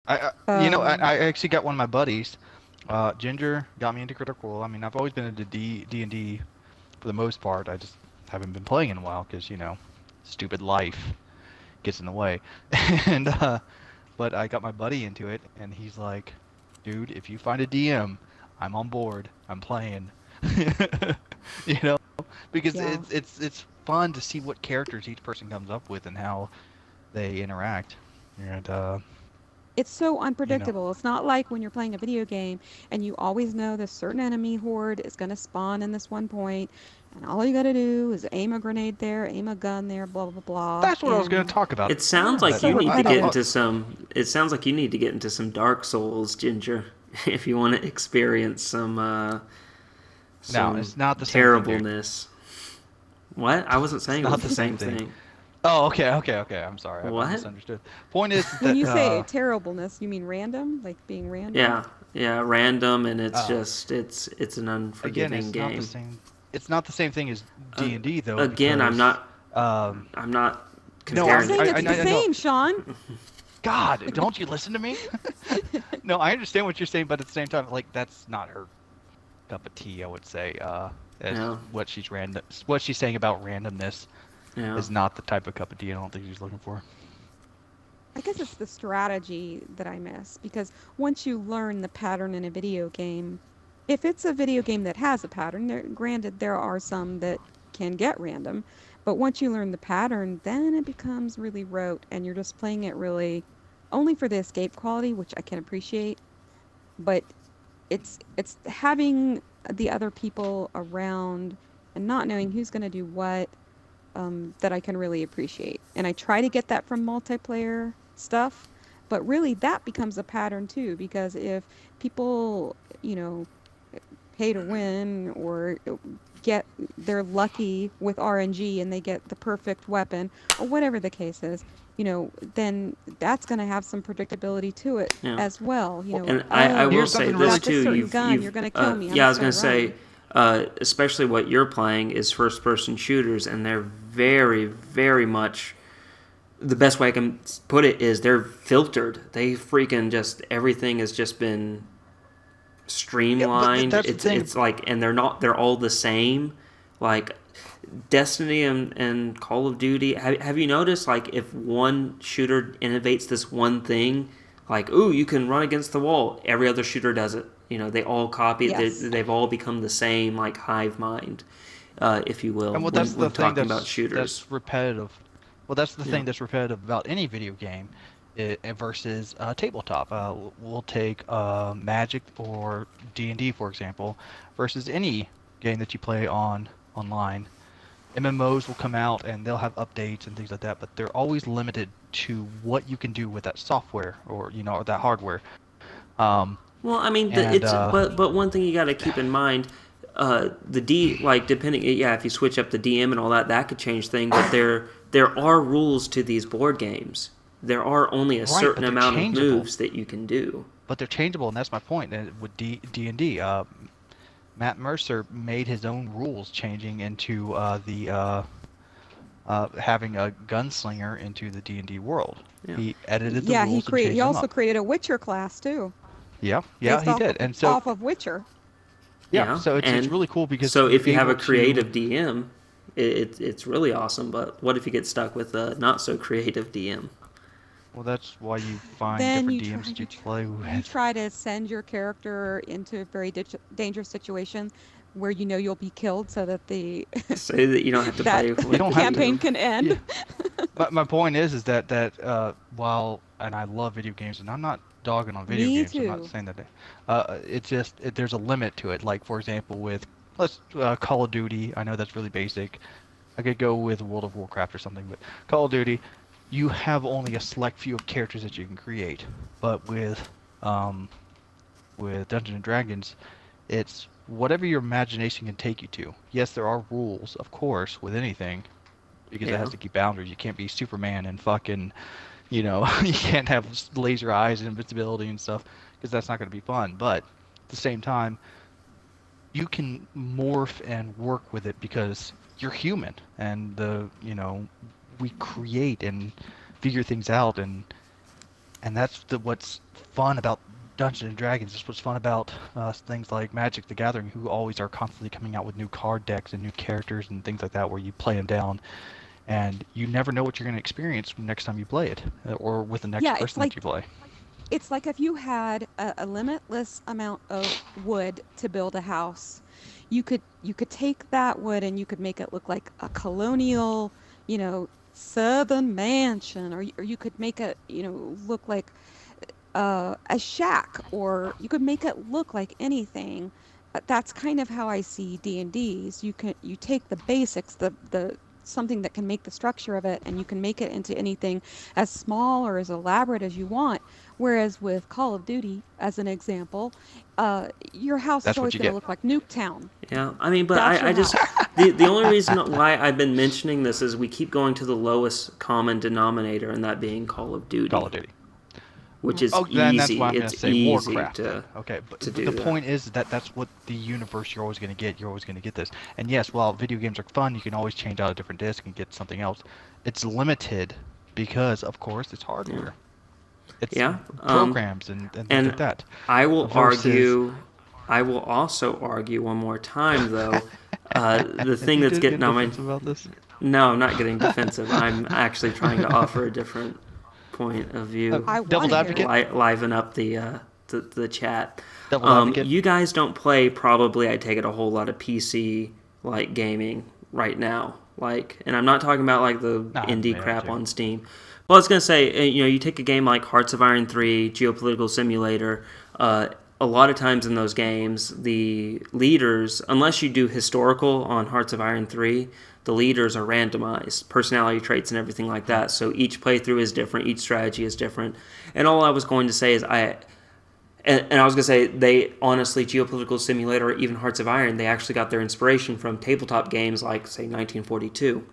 Um, I actually got one of my buddies. Ginger got me into Critical Role. I mean, I've always been into D&D for the most part. I just haven't been playing in a while because, stupid life gets in the way. And but I got my buddy into it, and he's like, "Dude, if you find a DM, I'm on board. I'm playing." You know, because yeah. it's fun to see what characters each person comes up with and how they interact. And It's so you know, unpredictable. It's not like when you're playing a video game and you always know this certain enemy horde is going to spawn in this one point, and all you got to do is aim a grenade there, aim a gun there, blah blah blah. that's what I was going to And talk about. It sounds it's like That so you need to get repetitive. into some. It sounds like you need to get into some Dark Souls, Ginger, if you want to experience no, some it's not the same thing, dude. terribleness. What? I wasn't It's saying it not was the the same same thing. thing. Oh, okay. I'm sorry. I What? misunderstood. Point is When that you say terribleness, you mean random, like being random? Yeah, yeah, random, and it's uh, just it's an again, unforgiving it's not the game. same. It's not the same thing as Uh, D&D though, Again, because um, I'm not no, Stop comparing saying it it's to. the I know. same, Sean. God, don't you listen to me? No, I understand what you're saying, but at the same time, like that's not her cup of tea. I would say, as Yeah, what she's saying about randomness yeah. is not the type of cup of tea I don't think she's looking for. I guess it's the strategy that I miss because once you learn the pattern in a video game, if it's a video game that has a pattern, granted there are some that can get random, but once you learn the pattern, then it becomes really rote and you're just playing it really only for the escape quality, which I can appreciate, but it's having the other people around and not knowing who's going to do what that I can really appreciate. And I try to get that from multiplayer stuff, but really that becomes a pattern too, because if people, you know, pay to win or get they're lucky with RNG and they get the perfect weapon or whatever the case is, then that's going to have some predictability to it Yeah. as well. And I Oh, will Here's say something you really this got this too. certain You've gun, you're you've going to kill me. I'm yeah. I was just going gonna to say, run. especially what you're playing is first person shooters, and they're very very much the best way I can put it is they're filtered. They freaking just everything has just been yeah, but streamlined. that's the thing. It's like, and they're all the same. Like Destiny and Call of Duty. Have you noticed, like, if one shooter innovates this one thing, like, ooh, you can run against the wall, every other shooter does it. They all copy it. Yes. They've all become the same, like, hive mind, if you will, And well, that's the when thing talking about that's shooters. repetitive. Well, that's the Yeah. thing that's repetitive about any video game versus tabletop. We'll take Magic or D&D, for example, versus any game that you play online. MMOs will come out and they'll have updates and things like that, but they're always limited to what you can do with that software or or that hardware. Um, Well, I mean, and but one thing you got to keep in mind, the D, like, depending, yeah, if you switch up the DM and all that, that could change things. But there are rules to these board games. There are only a right, certain but they're amount of changeable. moves that you can do. But they're changeable, and that's my point. And with D&D, Matt Mercer made his own rules, changing into the having a gunslinger into the D&D world. Yeah. He edited the Yeah, rules and he changed them also up. created a Witcher class too, Yeah, based he did. And so off of Witcher. yeah, Yeah, so it's and really cool because so you're if you have able a to. creative DM, it's really awesome. But what if you get stuck with a not so creative DM? Well, that's why you find Then different DMs that you play you with. try to send your character into a very dangerous situation where you'll be killed so that the So that you don't have to that play You with don't the have to. campaign DM. can Yeah. end. But my point is that while and I love video games and I'm not dogging on video Me games. I'm not too. saying that. It's just there's a limit to it. Like for example, with let's Call of Duty. I know that's really basic. I could go with World of Warcraft or something, but Call of Duty, you have only a select few of characters that you can create. But um, with Dungeons and Dragons, it's whatever your imagination can take you to. Yes, there are rules, of course, with anything, because it Yeah. has to keep boundaries. You can't be Superman and fucking, you can't have laser eyes and invincibility and stuff, because that's not going to be fun. But at the same time, you can morph and work with it because you're human, and we create and figure things out, and And that's what's fun about Dungeons and Dragons. That's what's fun about things like Magic the Gathering, who always are constantly coming out with new card decks and new characters and things like that, where you play them down, and you never know what you're going to experience next time you play it, or with the next Yeah, person that you play. it's like if you had a limitless amount of wood to build a house, you could take that wood and you could make it look like a colonial, southern mansion, or you could make it, look like a shack, or you could make it look like anything. That's kind of how I see D&Ds. You take the basics, the something that can make the structure of it, and you can make it into anything as small or as elaborate as you want. Whereas with Call of Duty, as an example, your house is That's what always you going to get. look like Nuketown. Yeah, I mean, but That's your I just house. the only reason why I've been mentioning this is we keep going to the lowest common denominator, and that being Call of Call Duty, of Duty. which is Oh, then that's easy. why I'm going It's to say easy Warcraft then. to Okay, to but the do that. point is that that's what the universe you're always going to get. You're always going to get this. And yes, while video games are fun, you can always change out a different disc and get something else. It's limited because, of course, it's Yeah, hardware. It's yeah. programs and things like And that. I will Versus, argue. I will also argue one more time, though. The thing you that's did getting get on my defensive about this. no, I'm not getting defensive. I'm actually trying to offer a different point of view, I want Devil's to hear it. advocate. liven up the chat. Devil's advocate. You guys don't play probably. I take it a whole lot of PC like gaming right now. Like, and I'm not talking about like the No, I haven't indie been able crap to. on Steam. Well, I was gonna say, you take a game like Hearts of Iron 3, Geopolitical Simulator. A lot of times in those games, the leaders, unless you do historical on Hearts of Iron 3, the leaders are randomized, personality traits and everything like that. So each playthrough is different, each strategy is different. And all I was going to say is and I was going to say, they honestly, Geopolitical Simulator or even Hearts of Iron, they actually got their inspiration from tabletop games like, say, 1942.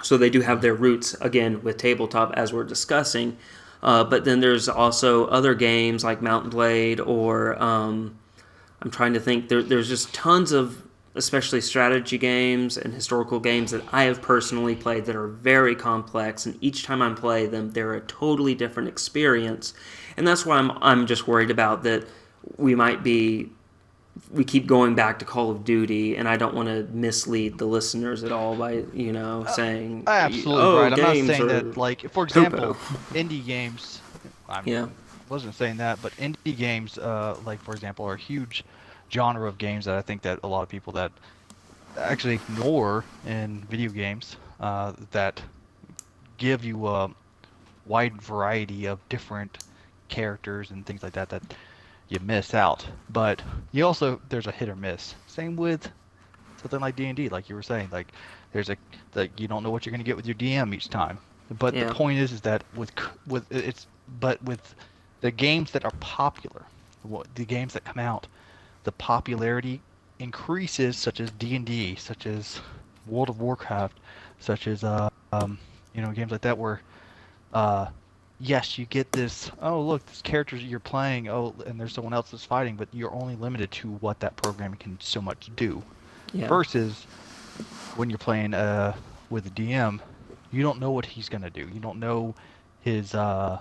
So they do have their roots, again, with tabletop, as we're discussing. But then there's also other games like Mountain Blade, or I'm trying to think. There's just tons of, especially strategy games and historical games that I have personally played that are very complex, and each time I play them, they're a totally different experience. And that's why I'm just worried about that we keep going back to Call of Duty, and I don't want to mislead the listeners at all by saying, Absolutely oh, right. I'm not games saying are that, like, for poo example, indie games. I Yeah, wasn't saying that, but indie games, like for example, are a huge genre of games that I think that a lot of people that actually ignore in video games, that give you a wide variety of different characters and things like that that you miss out. But you also there's a hit or miss. Same with something like D&D, like you were saying. Like there's a like you don't know what you're going to get with your DM each time. But the yeah, point is that with the games that are popular, the games that come out, the popularity increases, such as D&D, such as World of Warcraft, such as games like that where uh, yes, you get this. Oh, look, this character you're playing. Oh, and there's someone else that's fighting, but you're only limited to what that program can so much do. yeah, Versus when you're playing with a DM, you don't know what he's gonna do. You don't know his uh,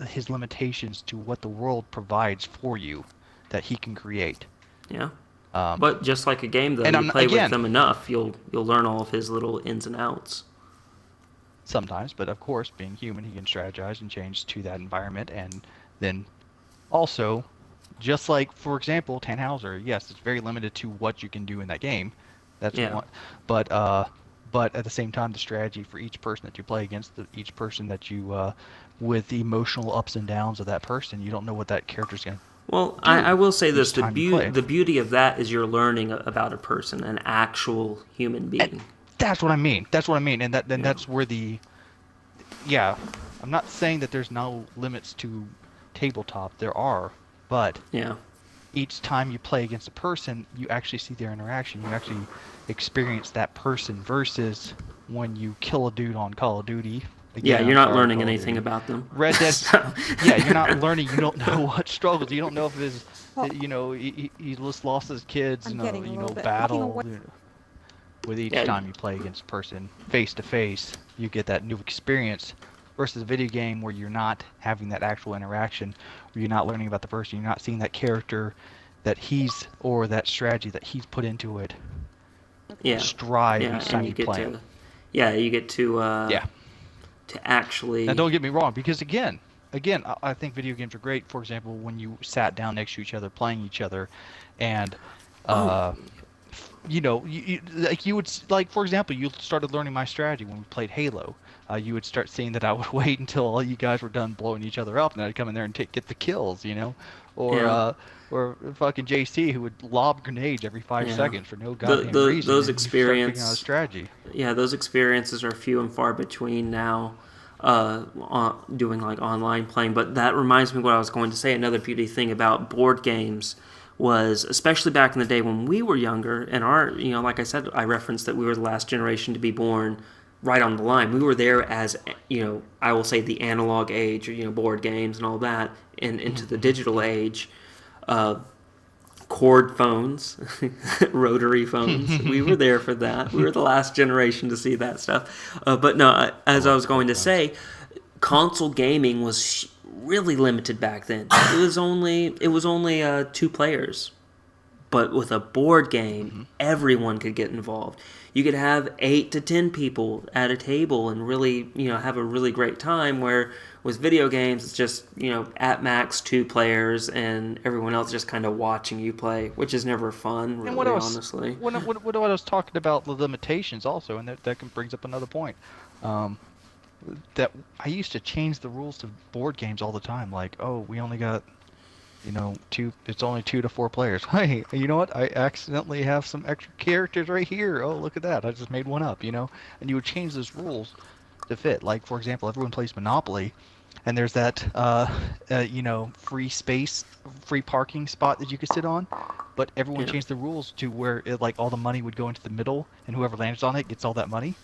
his limitations to what the world provides for you that he can create. yeah. Um, But just like a game, though, and you I'm play with again them enough, you'll learn all of his little ins and outs. sometimes, but of course, being human, he can strategize and change to that environment, and then also, just like for example, Tannhauser, yes, it's very limited to what you can do in that game. That's Yeah, one, but uh, but at the same time, the strategy for each person that you play against, each person that you with the emotional ups and downs of that person, you don't know what that character's gonna Well, I do will say this: each time you play. the beauty of that is you're learning about a person, an actual human And being. that's what I mean. That's what I mean, and Yeah, that's where the yeah. I'm not saying that there's no limits to tabletop. There are, but yeah, each time you play against a person, you actually see their interaction. You actually experience that person versus when you kill a dude on Call of Duty. yeah. Again, You're I'm not sorry, learning Call of anything Duty. about them. Red Dead. So, Yeah, you're not learning. You don't know what struggles. You don't know if his, Well, he just lost his kids I'm in getting a, a little bit walking battle. away. With each yeah, time you play against a person face to face, you get that new experience versus a video game where you're not having that actual interaction, where you're not learning about the person, you're not seeing that character that he's or that strategy that he's put into it Yeah, strive yeah, each and time you you get play to, them. you get to Yeah. actually. Now don't get me wrong, because again, I think video games are great. For example, when you sat down next to each other, playing each other, and Oh, uh, like you would like, for example, you started learning my strategy when we played Halo. You would start seeing that I would wait until all you guys were done blowing each other up, and I'd come in there and get the kills, or yeah, fucking JC who would lob grenades every five yeah. seconds for no goddamn reason, Those and you start figuring out a strategy. yeah, those experiences are few and far between now. Doing like online playing, but that reminds me of what I was going to say. Another beauty thing about board games was, especially back in the day when we were younger, and like I said, I referenced that we were the last generation to be born right on the line. We were there as, I will say the analog age, or board games and all that, and into the digital age. Cord phones, rotary phones. We were there for that. We were the last generation to see that stuff. But no, as I was going to say, console gaming was really limited back then. It was only 2 players. But with a board game, everyone could get involved. You could have 8 to 10 people at a table and really, have a really great time. Where with video games, it's just, at max 2 players and everyone else just kind of watching you play, which is never fun, really, And what honestly. what I was talking about, the limitations also, and that brings up another point. That I used to change the rules to board games all the time. Like, oh, we only got, it's only 2 to 4 players. Hey, you know what? I accidentally have some extra characters right here. Oh, look at that. I just made one up, And you would change those rules to fit. Like, for example, everyone plays Monopoly, and there's that, free space, free parking spot that you could sit on. But everyone changed the rules to where, all the money would go into the middle, and whoever lands on it gets all that money.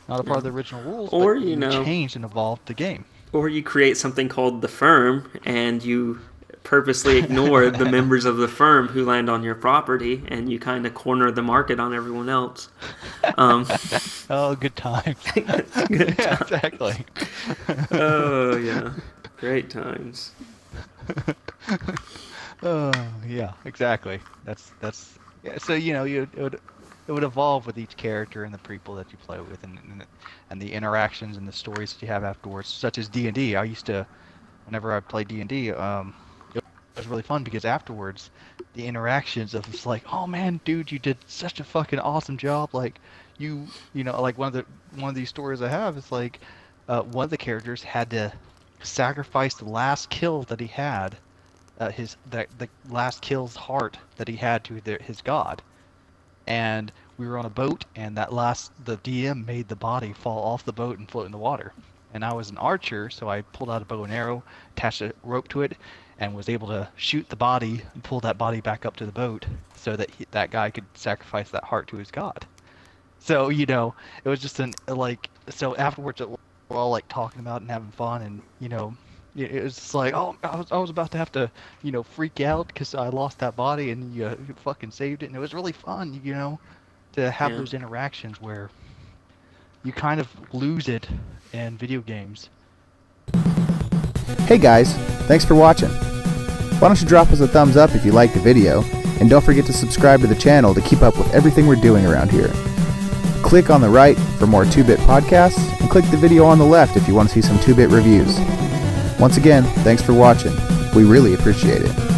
Not a part of the original rules, Or, but you changed and evolved the game. Or you create something called the firm, and you purposely ignore the members of the firm who land on your property, and you kind of corner the market on everyone else. Oh, good times. Good Yeah, time. exactly. Oh, yeah. Great times. Oh, yeah, exactly. That's yeah. So it would evolve with each character and the people that you play with, and the interactions and the stories that you have afterwards, such as D&D. I used to, whenever I played D&D, it was really fun because afterwards, the interactions of it's like, oh man, dude, you did such a fucking awesome job. Like, like one of these stories I have is like, one of the characters had to sacrifice the last kill that he had, the last kill's heart that he had to his god, and we were on a boat, and the DM made the body fall off the boat and float in the water. And I was an archer, so I pulled out a bow and arrow, attached a rope to it, and was able to shoot the body and pull that body back up to the boat so that that guy could sacrifice that heart to his god. So, it was just so afterwards we're all like talking about and having fun, and, it was just like, oh, I was about to have to, freak out because I lost that body, and you fucking saved it, and it was really fun, to have those interactions where you kind of lose it in video games. Hey guys, thanks for watching. Why don't you drop us a thumbs up if you liked the video, and don't forget to subscribe to the channel to keep up with everything we're doing around here. Click on the right for more 2-Bit podcasts, and click the video on the left if you want to see some 2-Bit reviews. Once again, thanks for watching. We really appreciate it.